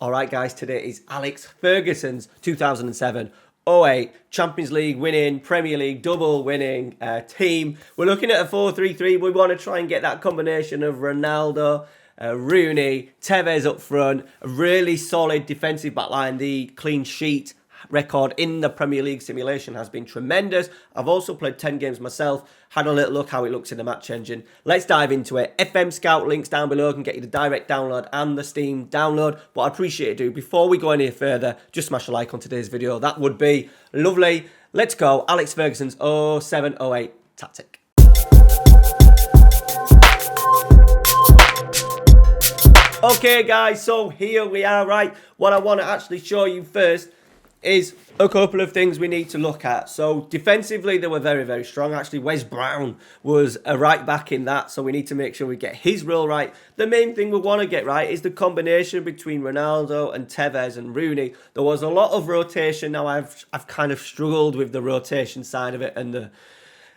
All right, guys, today is Alex Ferguson's 2007-08 Champions League winning, Premier League double winning team. We're looking at a 4-3-3. We want to try and get that combination of Ronaldo, Rooney, Tevez up front, a really solid defensive backline. The clean sheet record in the Premier League simulation has been tremendous. I've also played 10 games myself, had a little look how it looks in the match engine. Let's dive into it. FM Scout links down below can get you the direct download and the Steam download. What I appreciate you do, before we go any further, just smash a like on today's video. That would be lovely. Let's go. Alex Ferguson's 07-08 tactic. Okay guys, so here we are, right? What I want to actually show you first is a couple of things we need to look at. So defensively, they were very, very strong. Actually, Wes Brown was a right back in that, so we need to make sure we get his role right. The main thing we want to get right is the combination between Ronaldo and Tevez and Rooney. There was a lot of rotation. Now, I've kind of struggled with the rotation side of it, and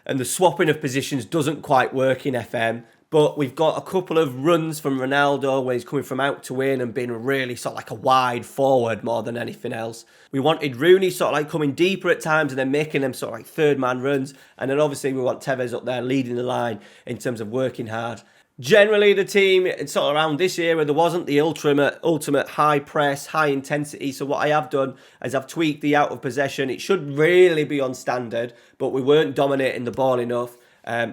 the swapping of positions doesn't quite work in FM. But we've got a couple of runs from Ronaldo where he's coming from out to in and being really sort of like a wide forward more than anything else. We wanted Rooney sort of like coming deeper at times and then making them sort of like third man runs. And then obviously we want Tevez up there leading the line in terms of working hard. Generally, the team, it's sort of around this era, there wasn't the ultimate high press, high intensity. So what I have done is I've tweaked the out of possession. It should really be on standard, but we weren't dominating the ball enough.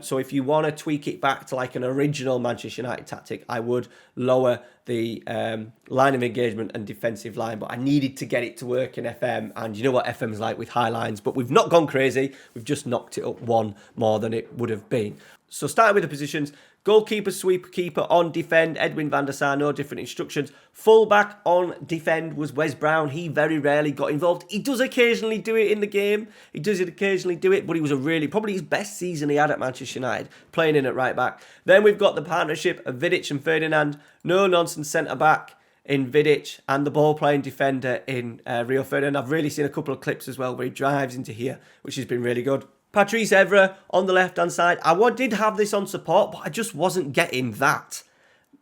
So if you want to tweak it back to like an original Manchester United tactic, I would lower the line of engagement and defensive line. But I needed to get it to work in FM. And you know what FM is like with high lines. But we've not gone crazy. We've just knocked it up one more than it would have been. So starting with the positions. Goalkeeper, sweeper, keeper on defend. Edwin van der Sar, no different instructions. Fullback on defend was Wes Brown. He very rarely got involved. He does occasionally do it in the game. He does occasionally do it, but he was probably his best season he had at Manchester United, playing in at right back. Then we've got the partnership of Vidic and Ferdinand. No nonsense centre back in Vidic and the ball playing defender in Rio Ferdinand. I've really seen a couple of clips as well where he drives into here, which has been really good. Patrice Evra on the left-hand side. I did have this on support, but I just wasn't getting that.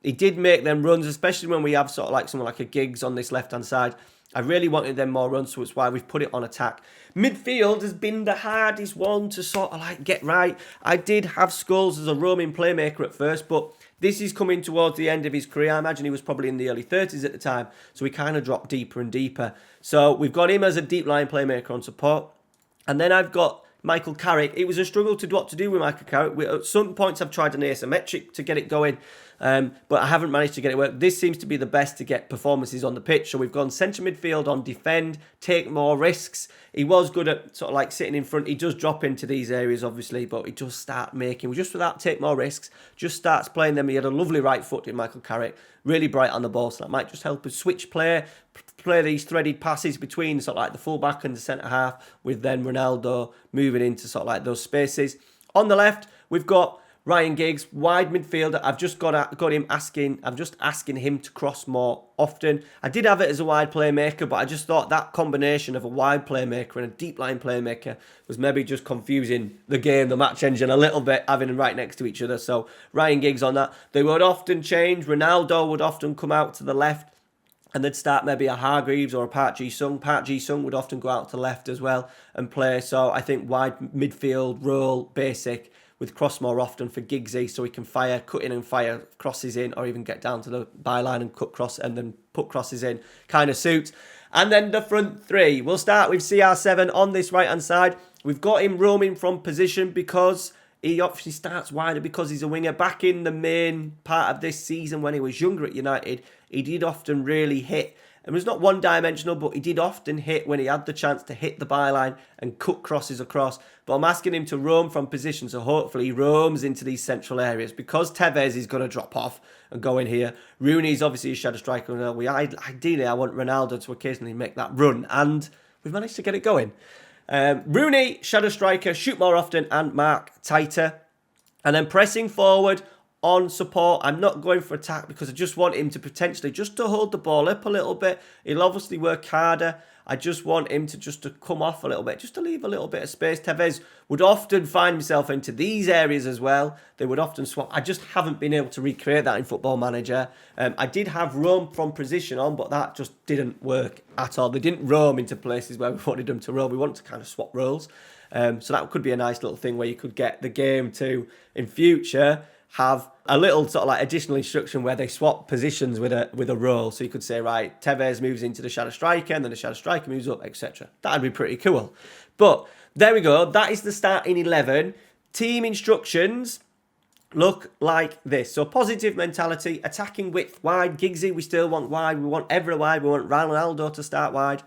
He did make them runs, especially when we have sort of like someone like a Giggs on this left-hand side. I really wanted them more runs, so it's why we've put it on attack. Midfield has been the hardest one to sort of like get right. I did have Scholes as a roaming playmaker at first, but this is coming towards the end of his career. I imagine he was probably in the early 30s at the time, so he kind of dropped deeper and deeper. So we've got him as a deep line playmaker on support. And then I've got Michael Carrick. It was a struggle to what to do with Michael Carrick. At some points I've tried an asymmetric to get it going, but I haven't managed to get it work. This seems to be the best to get performances on the pitch. So we've gone centre midfield on defend, take more risks. He was good at sort of like sitting in front. He does drop into these areas obviously, but he does start making, just without take more risks, just starts playing them. He had a lovely right foot in Michael Carrick, really bright on the ball, so that might just help us switch play these threaded passes between sort of like the fullback and the centre half, with then Ronaldo moving into sort of like those spaces. On the left, we've got Ryan Giggs, wide midfielder. I've just got him asking. I'm just asking him to cross more often. I did have it as a wide playmaker, but I just thought that combination of a wide playmaker and a deep line playmaker was maybe just confusing the game, the match engine a little bit, having them right next to each other. So Ryan Giggs on that. They would often change. Ronaldo would often come out to the left, and they'd start maybe a Hargreaves or a Park Ji-sung. Park Ji-sung would often go out to left as well and play. So I think wide midfield role, basic, with cross more often for Giggsy, so he can cut in and fire crosses in, or even get down to the byline and cut cross and then put crosses in. Kind of suits. And then the front three. We'll start with CR7 on this right-hand side. We've got him roaming from position because he obviously starts wider because he's a winger. Back in the main part of this season when he was younger at United, he did often really hit. It was not one-dimensional, but he did often hit when he had the chance to hit the byline and cut crosses across. But I'm asking him to roam from position, so hopefully he roams into these central areas. Because Tevez is going to drop off and go in here. Rooney's obviously a shadow striker. Ideally, I want Ronaldo to occasionally make that run, and we've managed to get it going. Rooney, shadow striker, shoot more often and mark tighter. And then pressing forward on support. I'm not going for attack because I just want him to potentially just to hold the ball up a little bit. He'll obviously work harder. I just want him to just to come off a little bit, just to leave a little bit of space. Tevez would often find himself into these areas as well. They would often swap. I just haven't been able to recreate that in Football Manager. I did have roam from position on, but that just didn't work at all. They didn't roam into places where we wanted them to roam. We wanted to kind of swap roles. So that could be a nice little thing where you could get the game to, in future, have a little sort of like additional instruction where they swap positions with a role. So you could say, right, Tevez moves into the shadow striker and then the shadow striker moves up, etc. That'd be pretty cool. But there we go. That is the starting 11. Team instructions look like this. So positive mentality, attacking width wide. Giggsy, we still want wide. We want Evra wide. We want Ronaldo to start wide.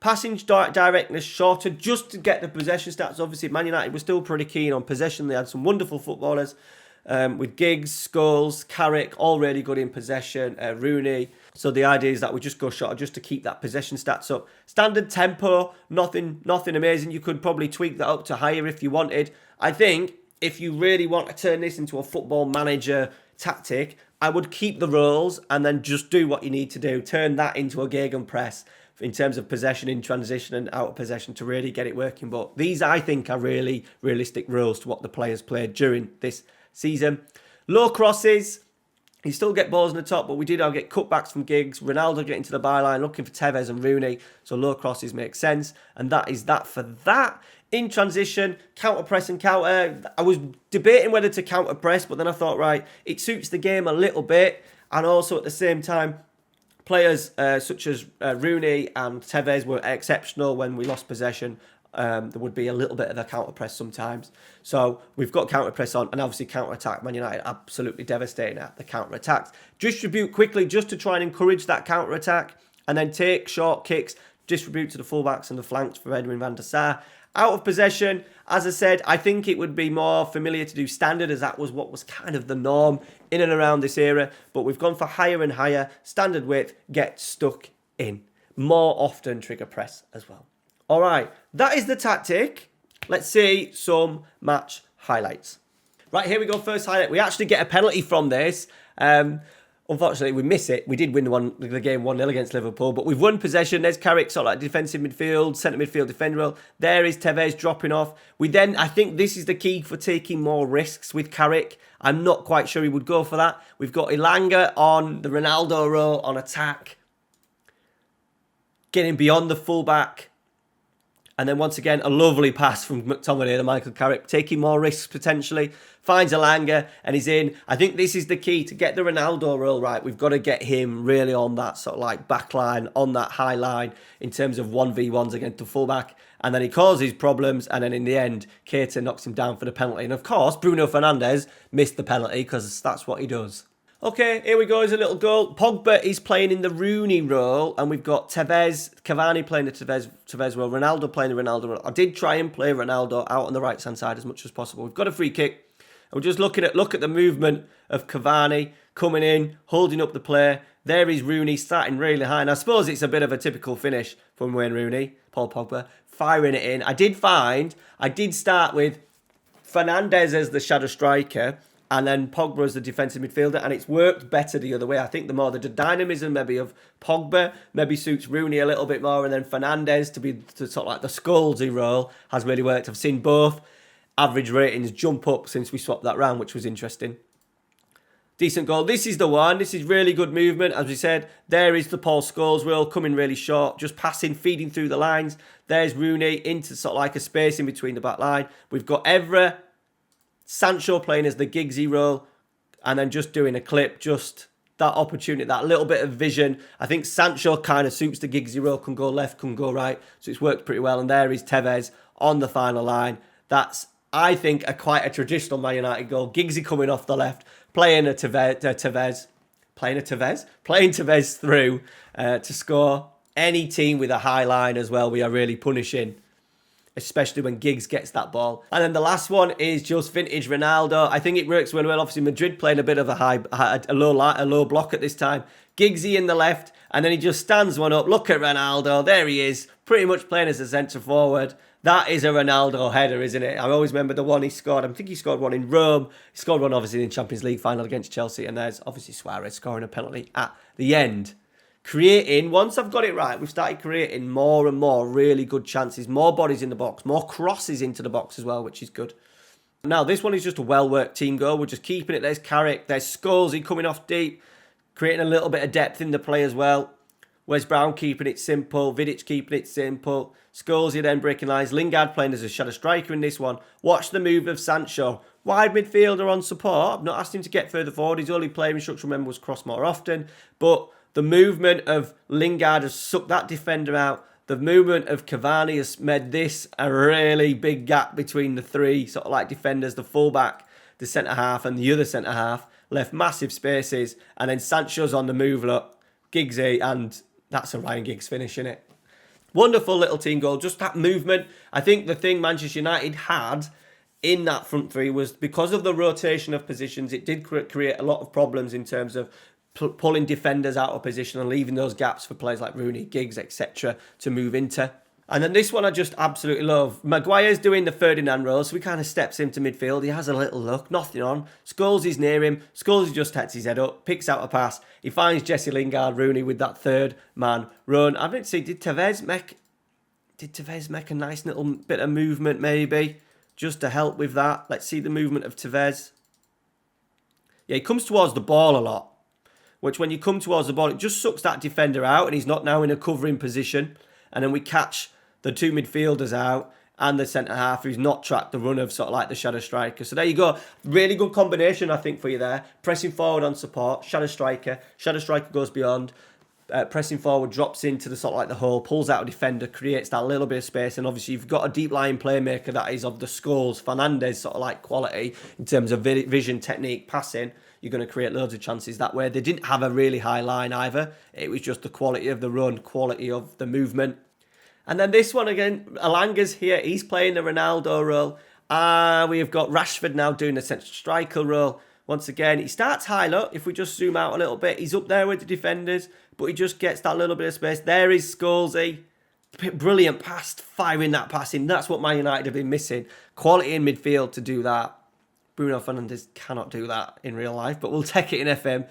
Passing directness shorter just to get the possession stats. Obviously, Man United were still pretty keen on possession. They had some wonderful footballers with Giggs, Scholes, Carrick, all really good in possession, Rooney. So the idea is that we just go shorter just to keep that possession stats up. Standard tempo, nothing amazing. You could probably tweak that up to higher if you wanted. I think if you really want to turn this into a Football Manager tactic, I would keep the roles and then just do what you need to do. Turn that into a gegenpress in terms of possession in transition and out of possession to really get it working. But these, I think, are really realistic rules to what the players played during this season. Low crosses. You still get balls in the top, but we did get cutbacks from Giggs. Ronaldo getting to the byline, looking for Tevez and Rooney. So low crosses make sense. And that is that for that. In transition, counter press and counter. I was debating whether to counter press, but then I thought, right, it suits the game a little bit. And also at the same time, players such as Rooney and Tevez were exceptional when we lost possession. There would be a little bit of a counter press sometimes. So we've got counter press on, and obviously counter attack. Man United absolutely devastating at the counter attacks. Distribute quickly just to try and encourage that counter attack, and then take short kicks, distribute to the fullbacks and the flanks for Edwin van der Sar. Out of possession, as I said, I think it would be more familiar to do standard, as that was what was kind of the norm in and around this era. But we've gone for higher and higher. Standard width, get stuck in. More often trigger press as well. All right, that is the tactic. Let's see some match highlights. Right, here we go. First highlight. We actually get a penalty from this. Unfortunately, we miss it. We did win the game 1-0 against Liverpool, but we've won possession. There's Carrick, sort of like defensive midfield, centre midfield defender role. There is Tevez dropping off. We then, I think this is the key for taking more risks with Carrick. I'm not quite sure he would go for that. We've got Elanga on the Ronaldo role on attack. Getting beyond the fullback. And then once again, a lovely pass from McTominay to Michael Carrick, taking more risks potentially. Finds Elanga and he's in. I think this is the key to get the Ronaldo role right. We've got to get him really on that sort of like back line, on that high line in terms of 1v1s against the fullback. And then he causes problems. And then in the end, Keita knocks him down for the penalty. And of course, Bruno Fernandes missed the penalty because that's what he does. Okay, here we go. Here's a little goal. Pogba is playing in the Rooney role, and we've got Tevez, Cavani playing the Tevez role, Ronaldo playing the Ronaldo role. I did try and play Ronaldo out on the right-hand side as much as possible. We've got a free kick. And we're just look at the movement of Cavani coming in, holding up the play. There is Rooney starting really high. And I suppose it's a bit of a typical finish from Wayne Rooney, Paul Pogba, firing it in. I did start with Fernandes as the shadow striker, and then Pogba as the defensive midfielder, and it's worked better the other way. I think the dynamism maybe of Pogba maybe suits Rooney a little bit more, and then Fernandes to be sort of like the Scholesy role has really worked. I've seen both average ratings jump up since we swapped that round, which was interesting. Decent goal. This is the one. This is really good movement. As we said, there is the Paul Scholes role coming really short, just passing, feeding through the lines. There's Rooney into sort of like a space in between the back line. We've got Evra, Sancho playing as the Giggsy role, and then just doing a clip, just that opportunity, that little bit of vision. I think Sancho kind of suits the Giggsy role, can go left, can go right, so it's worked pretty well. And there is Tevez on the final line. That's, I think, quite a traditional Man United goal. Giggsy coming off the left, playing Tevez through to score. Any team with a high line as well, we are really punishing, especially when Giggs gets that ball. And then the last one is just vintage Ronaldo. I think it works really well. Obviously, Madrid playing a bit of a low block at this time. Giggsy in the left, and then he just stands one up. Look at Ronaldo. There he is, pretty much playing as a centre forward. That is a Ronaldo header, isn't it? I always remember the one he scored. I think he scored one in Rome. He scored one, obviously, in Champions League final against Chelsea. And there's, obviously, Suarez scoring a penalty at the end. Creating, once I've got it right, we've started creating more and more really good chances. More bodies in the box. More crosses into the box as well, which is good. Now, this one is just a well-worked team goal. We're just keeping it. There's Carrick. There's Scholesy coming off deep. Creating a little bit of depth in the play as well. Wes Brown keeping it simple. Vidic keeping it simple. Scholesy then breaking lines. Lingard playing as a shadow striker in this one. Watch the move of Sancho. Wide midfielder on support. I've not asked him to get further forward. His only player instruction, remember, was cross more often. But the movement of Lingard has sucked that defender out. The movement of Cavani has made this a really big gap between the three sort of like defenders. The fullback, the centre-half and the other centre-half. Left massive spaces. And then Sancho's on the move, look. Giggsy, and that's a Ryan Giggs finish, innit? Wonderful little team goal. Just that movement. I think the thing Manchester United had in that front three was because of the rotation of positions, it did create a lot of problems in terms of pulling defenders out of position and leaving those gaps for players like Rooney, Giggs, etc. to move into. And then this one I just absolutely love. Maguire's doing the Ferdinand role, so he kind of steps into midfield. He has a little look, nothing on. Scholes near him. Scholes just sets his head up, picks out a pass. He finds Jesse Lingard, Rooney with that third man run. I didn't see, did Tevez make a nice little bit of movement maybe? Just to help with that. Let's see the movement of Tevez. Yeah, he comes towards the ball a lot. Which when you come towards the ball, it just sucks that defender out and he's not now in a covering position. And then we catch the two midfielders out and the centre-half who's not tracked the run of sort of like the shadow striker. So there you go. Really good combination, I think, for you there. Pressing forward on support, shadow striker. Shadow striker goes beyond. Pressing forward, drops into the sort of like the hole, pulls out a defender, creates that little bit of space. And obviously you've got a deep line playmaker that is of the Scholes, Fernandes sort of like quality in terms of vision, technique, passing. You're going to create loads of chances that way. They didn't have a really high line either. It was just the quality of the run, quality of the movement. And then this one again, Alanga's here. He's playing the Ronaldo role. We have got Rashford now doing the central striker role. Once again, he starts high, look. If we just zoom out a little bit, he's up there with the defenders, but he just gets that little bit of space. There is Scholesy. Brilliant pass, firing that pass in. That's what Man United have been missing. Quality in midfield to do that. Bruno Fernandes cannot do that in real life, but we'll take it in FM.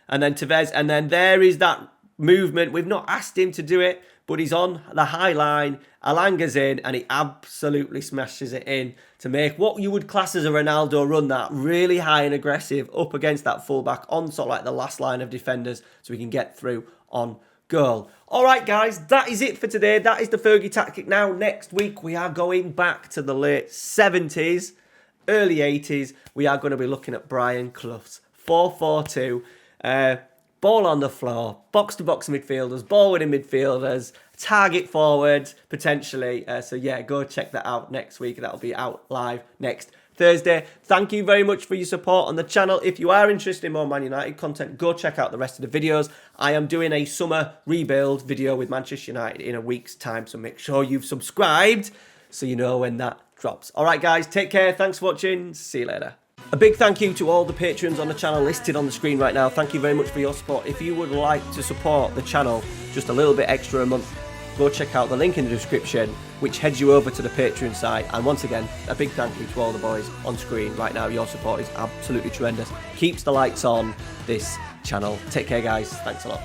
And then Tevez. And then there is that movement. We've not asked him to do it, but he's on the high line. Alanga's in, and he absolutely smashes it in to make what you would class as a Ronaldo run, that really high and aggressive up against that fullback on sort of like the last line of defenders so we can get through on goal. All right, guys, that is it for today. That is the Fergie tactic. Now, next week, we are going back to the late 70s, early 80s. We are going to be looking at Brian Clough's 4-4-2. Ball on the floor, box-to-box midfielders, ball-winning midfielders, target forwards, potentially. So, yeah, go check that out next week. That'll be out live next Thursday. Thank you very much for your support on the channel. If you are interested in more Man United content, go check out the rest of the videos. I am doing a summer rebuild video with Manchester United in a week's time, so make sure you've subscribed so you know when that drops. All right, guys, take care. Thanks for watching. See you later. A big thank you to all the patrons on the channel listed on the screen right now. Thank you very much for your support. If you would like to support the channel just a little bit extra a month, go check out the link in the description, which heads you over to the Patreon site. And once again, a big thank you to all the boys on screen right now. Your support is absolutely tremendous. Keeps the lights on this channel. Take care, guys. Thanks a lot.